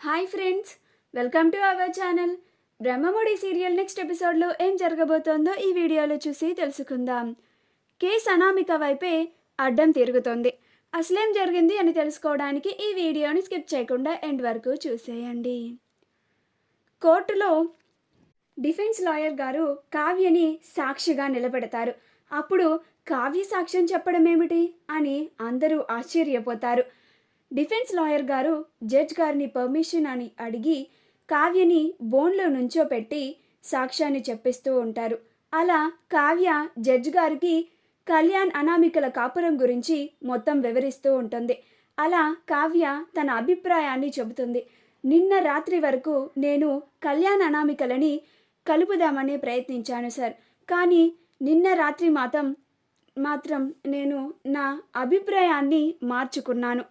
Hi friends, welcome to our channel. Brahmamudi serial next ఎపిసోడ్లో ఏం జరగబోతోందో ఈ వీడియోలో చూసి తెలుసుకుందాం. కేస్ అనామిక వైపే అడ్డం తిరుగుతోంది. అసలేం జరిగింది అని తెలుసుకోవడానికి ఈ వీడియోని స్కిప్ చేయకుండా ఎండ్ వరకు చూసేయండి. కోర్టులో డిఫెన్స్ లాయర్ గారు కావ్యని సాక్షిగా నిలబెడతారు. అప్పుడు కావ్య సాక్ష్యం చెప్పడం ఏమిటి అని అందరూ ఆశ్చర్యపోతారు. డిఫెన్స్ లాయర్ గారు జడ్జ్ గారిని పర్మిషన్ అని అడిగి కావ్యని బోన్లో నుంచోపెట్టి సాక్ష్యాన్ని చెప్పిస్తూ ఉంటారు. అలా కావ్య జడ్జ్ గారికి కళ్యాణ్ అనామికల కాపురం గురించి మొత్తం వివరిస్తూ ఉంటుంది. అలా కావ్య తన అభిప్రాయాన్ని చెబుతుంది. నిన్న రాత్రి వరకు నేను కళ్యాణ్ అనామికలని కలుపుదామని ప్రయత్నించాను సార్, కానీ నిన్న రాత్రి మాత్రం నేను నా అభిప్రాయాన్ని మార్చుకున్నాను.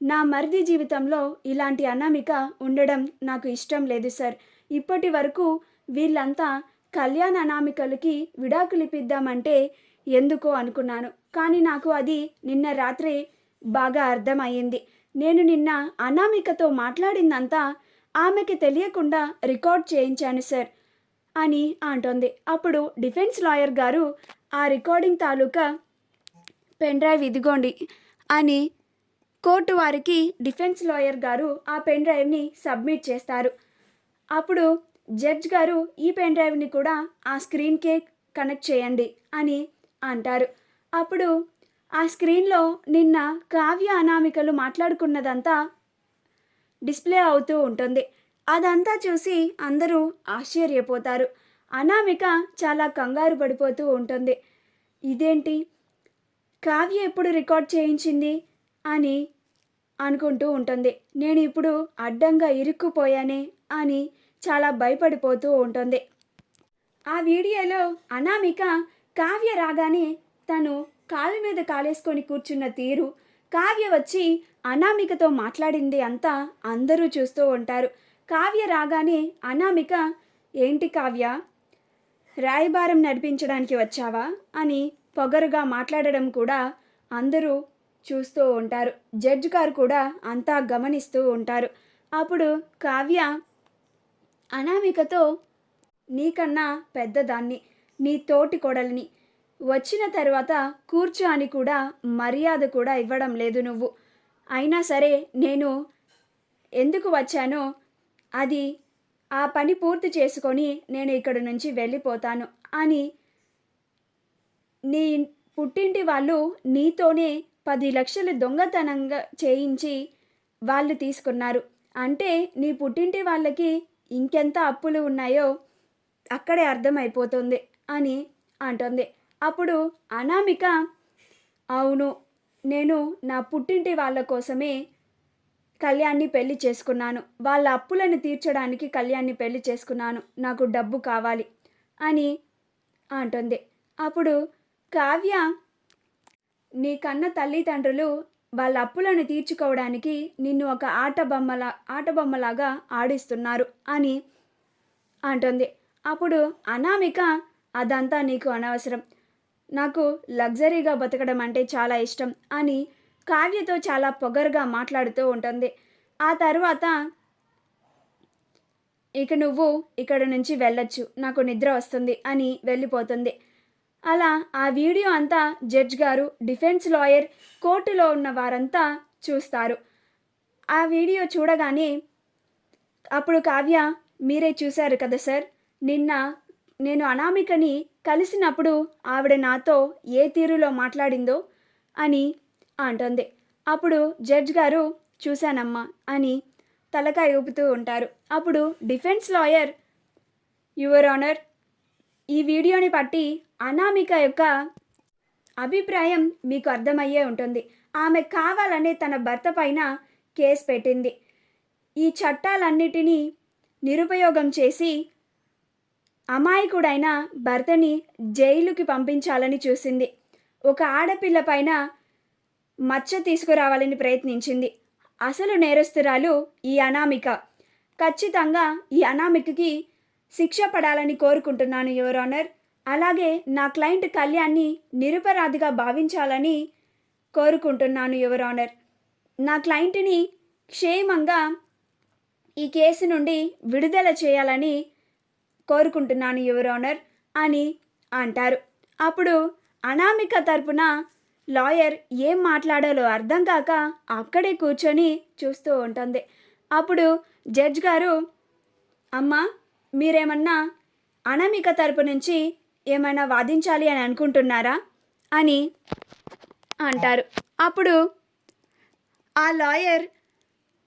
నా మరిది జీవితంలో ఇలాంటి అనామిక ఉండడం నాకు ఇష్టం లేదు సార్. ఇప్పటి వరకు వీళ్ళంతా కళ్యాణ్ అనామికలకి విడాకులిపిద్దామంటే ఎందుకో అనుకున్నాను, కానీ నాకు అది నిన్న రాత్రి బాగా అర్థమయ్యింది. నేను నిన్న అనామికతో మాట్లాడిందంతా ఆమెకి తెలియకుండా రికార్డ్ చేయించాను సార్ అని అంటోంది. అప్పుడు డిఫెన్స్ లాయర్ గారు ఆ రికార్డింగ్ తాలూకా పెన్ డ్రైవ్ ఇదిగోండి అని కోర్టు వారికి డిఫెన్స్ లాయర్ గారు ఆ పెన్ డ్రైవ్ని సబ్మిట్ చేస్తారు. అప్పుడు జడ్జ్ గారు ఈ పెన్ డ్రైవ్ని కూడా ఆ స్క్రీన్కే కనెక్ట్ చేయండి అని అంటారు. అప్పుడు ఆ స్క్రీన్లో నిన్న కావ్య అనామికలు మాట్లాడుకున్నదంతా డిస్ప్లే అవుతూ ఉంటుంది. అదంతా చూసి అందరూ ఆశ్చర్యపోతారు. అనామిక చాలా కంగారు పడిపోతూ ఉంటుంది. ఇదేంటి, కావ్య ఎప్పుడు రికార్డ్ చేయించింది అని అనుకుంటూ ఉంటుంది. నేను ఇప్పుడు అడ్డంగా ఇరుక్కుపోయానే అని చాలా భయపడిపోతూ ఉంటుంది. ఆ వీడియోలో అనామిక కావ్య రాగానే తను కాలు మీద కాలేసుకొని కూర్చున్న తీరు, కావ్య వచ్చి అనామికతో మాట్లాడింది అంతా అందరూ చూస్తూ ఉంటారు. కావ్య రాగానే అనామిక, ఏంటి కావ్య, రాయబారం నడిపించడానికి వచ్చావా అని పొగరుగా మాట్లాడడం కూడా అందరూ చూస్తూ ఉంటారు. జడ్జ్ గారు కూడా అంతా గమనిస్తూ ఉంటారు. అప్పుడు కావ్య అనామికతో, నీకన్నా పెద్దదాన్ని, నీ తోటి కొడలిని, వచ్చిన తర్వాత కూర్చో అని కూడా మర్యాద కూడా ఇవ్వడం లేదు నువ్వు. అయినా సరే నేను ఎందుకు వచ్చానో అది ఆ పని పూర్తి చేసుకొని నేను ఇక్కడి నుంచి వెళ్ళిపోతాను అని నీ పుట్టింటి వాళ్ళు నీతోనే 10 లక్షలు దొంగతనంగా చేయించి వాళ్ళు తీసుకున్నారు. అంటే నీ పుట్టింటి వాళ్ళకి ఇంకెంత అప్పులు ఉన్నాయో అక్కడే అర్థమైపోతుంది అని అంటుంది. అప్పుడు అనామిక, అవును, నేను నా పుట్టింటి వాళ్ళ కోసమే కళ్యాణ్ని పెళ్లి చేసుకున్నాను, వాళ్ళ అప్పులను తీర్చడానికి కళ్యాణ్ని పెళ్లి చేసుకున్నాను, నాకు డబ్బు కావాలి అని అంటుంది. అప్పుడు కావ్య, నీ కన్న తల్లిదండ్రులు వాళ్ళ అప్పులను తీర్చుకోవడానికి నిన్ను ఒక ఆటబొమ్మలాగా ఆడిస్తున్నారు అని అంటుంది. అప్పుడు అనామిక, అదంతా నీకు అనవసరం, నాకు లగ్జరీగా బతకడం అంటే చాలా ఇష్టం అని కావ్యతో చాలా పొగరుగా మాట్లాడుతూ ఉంటుంది. ఆ తర్వాత, ఇక నువ్వు ఇక్కడ నుంచి వెళ్ళొచ్చు, నాకు నిద్ర వస్తుంది అని వెళ్ళిపోతుంది. అలా ఆ వీడియో అంతా జడ్జ్ గారు, డిఫెన్స్ లాయర్, కోర్టులో ఉన్న వారంతా చూస్తారు. ఆ వీడియో చూడగానే అప్పుడు కావ్య, మీరే చూశారు కదా సార్, నిన్న నేను అనామికని కలిసినప్పుడు ఆవిడ నాతో ఏ తీరులో మాట్లాడిందో అని అంటుంది. అప్పుడు జడ్జ్ గారు, చూశానమ్మా అని తలకాయ ఊపుతూ ఉంటారు. అప్పుడు డిఫెన్స్ లాయర్, యువర్ ఆనర్, ఈ వీడియోని బట్టి అనామిక యొక్క అభిప్రాయం మీకు అర్థమయ్యే ఉంటుంది. ఆమె కావాలనే తన భర్త పైన కేసు పెట్టింది. ఈ చట్టాలన్నిటినీ నిరుపయోగం చేసి అమాయకుడైన భర్తని జైలుకి పంపించాలని చూసింది. ఒక ఆడపిల్ల పైన మచ్చ తీసుకురావాలని ప్రయత్నించింది. అసలు నేరస్తురాలు ఈ అనామిక. ఖచ్చితంగా ఈ అనామికకి శిక్ష పడాలని కోరుకుంటున్నాను యువర్ ఆనర్. అలాగే నా క్లయింట్ కళ్యాణ్ని నిరపరాధిగా భావించాలని కోరుకుంటున్నాను యువర్ ఆనర్. నా క్లయింట్ని క్షేమంగా ఈ కేసు నుండి విడుదల చేయాలని కోరుకుంటున్నాను యువర్ ఆనర్ అని అంటారు. అప్పుడు అనామిక తరపున లాయర్ ఏం మాట్లాడాలో అర్థం కాక అక్కడే కూర్చొని చూస్తూ ఉంటుంది. అప్పుడు జడ్జ్ గారు, అమ్మా మీరేమన్నా అనామిక తరపు నుంచి ఏమైనా వాదించాలి అని అనుకుంటున్నారా అని అంటారు. అప్పుడు ఆ లాయర్,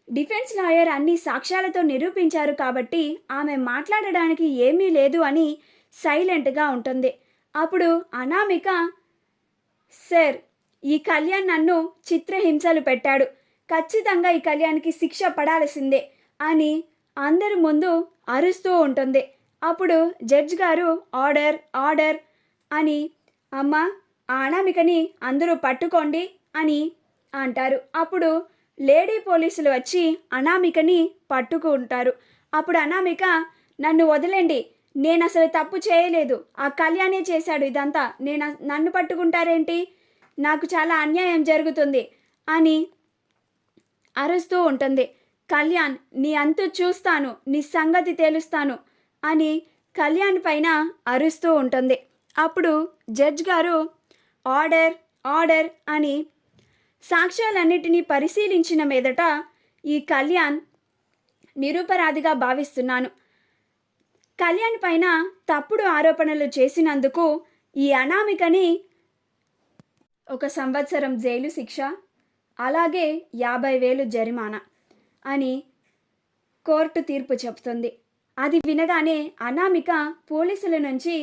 డిఫెన్స్ లాయర్ అన్ని సాక్ష్యాలతో నిరూపించారు కాబట్టి ఆమె మాట్లాడడానికి ఏమీ లేదు అని సైలెంట్గా ఉంటుంది. అప్పుడు అనామిక, సార్ ఈ కళ్యాణ్ నన్ను చిత్రహింసలు పెట్టాడు, ఖచ్చితంగా ఈ కళ్యాణ్కి శిక్ష పడాల్సిందే అని అందరి ముందు అరుస్తూ ఉంటుంది. అప్పుడు జడ్జ్ గారు ఆర్డర్ ఆర్డర్ అని, అమ్మ ఆ అనామికని అందరూ పట్టుకోండి అని అంటారు. అప్పుడు లేడీ పోలీసులు వచ్చి అనామికని పట్టుకుంటారు. అప్పుడు అనామిక, నన్ను వదిలేండి, నేను అసలు తప్పు చేయలేదు, ఆ కళ్యాణే చేశాడు ఇదంతా, నన్ను పట్టుకుంటారేంటి, నాకు చాలా అన్యాయం జరుగుతుంది అని అరుస్తూ ఉంటుంది. కళ్యాణ్ నీ అంతు చూస్తాను, నీ సంగతి తేలుస్తాను అని కళ్యాణ్ పైన అరుస్తూ ఉంటుంది. అప్పుడు జడ్జ్ గారు ఆర్డర్ ఆర్డర్ అని సాక్ష్యాలన్నిటినీ పరిశీలించిన మీదట ఈ కళ్యాణ్ నిరపరాధిగా భావిస్తున్నాను. కళ్యాణ్ పైన తప్పుడు ఆరోపణలు చేసినందుకు ఈ అనామికని 1 సంవత్సరం జైలు శిక్ష, అలాగే 50,000 జరిమానా అని కోర్టు తీర్పు చెప్తుంది. అది వినగానే అనామిక పోలీసుల నుంచి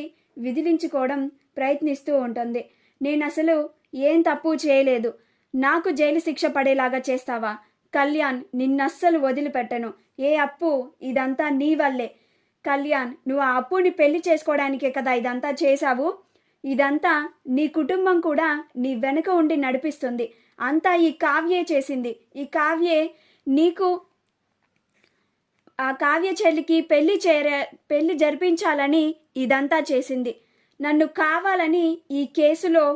విదిలించుకోవడం ప్రయత్నిస్తూ ఉంటుంది. నేను అసలు ఏం తప్పు చేయలేదు, నాకు జైలు శిక్ష పడేలాగా చేస్తావా? కళ్యాణ్ నిన్నస్సలు వదిలిపెట్టను, ఏ అప్పు, ఇదంతా నీ వల్లే. కళ్యాణ్ నువ్వు ఆ అప్పుని పెళ్లి చేసుకోవడానికే కదా ఇదంతా చేశావు, ఇదంతా నీ కుటుంబం కూడా నీ వెనుక ఉండి నడిపిస్తుంది, అంతా ఈ కావ్యే చేసింది, ఈ కావ్యే నీకు ఆ కావ్య చెల్లికి పెళ్లి జరిపించాలని ఇదంతా చేసింది, నన్ను కావాలని ఈ కేసులో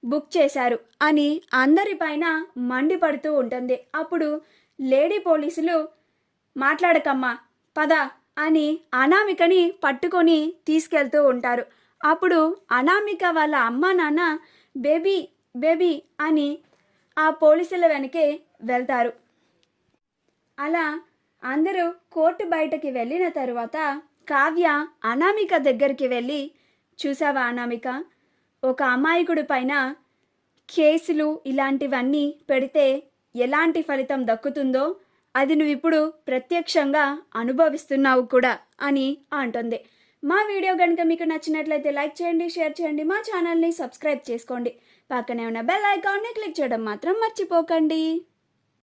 బుక్ చేశారు అని అందరిపైన మండిపడుతూ ఉంటుంది. అప్పుడు లేడీ పోలీసులు, మాట్లాడకమ్మా పద అని అనామికని పట్టుకొని తీసుకెళ్తూ ఉంటారు. అప్పుడు అనామిక వాళ్ళ అమ్మ నాన్న బేబీ బేబీ అని ఆ పోలీసుల వెనకే వెళ్తారు. అలా అందరూ కోర్టు బయటకి వెళ్ళిన తరువాత కావ్య అనామిక దగ్గరికి వెళ్ళి, చూసావా అనామిక, ఒక అమాయకుడి పైన కేసులు ఇలాంటివన్నీ పెడితే ఎలాంటి ఫలితం దక్కుతుందో అది నువ్వు ఇప్పుడు ప్రత్యక్షంగా అనుభవిస్తున్నావు కూడా అని అంటుంది. మా వీడియో కనుక మీకు నచ్చినట్లయితే లైక్ చేయండి, షేర్ చేయండి, మా ఛానల్ని సబ్స్క్రైబ్ చేసుకోండి, పక్కనే ఉన్న బెల్ ఐకాన్ని క్లిక్ చేయడం మాత్రం మర్చిపోకండి.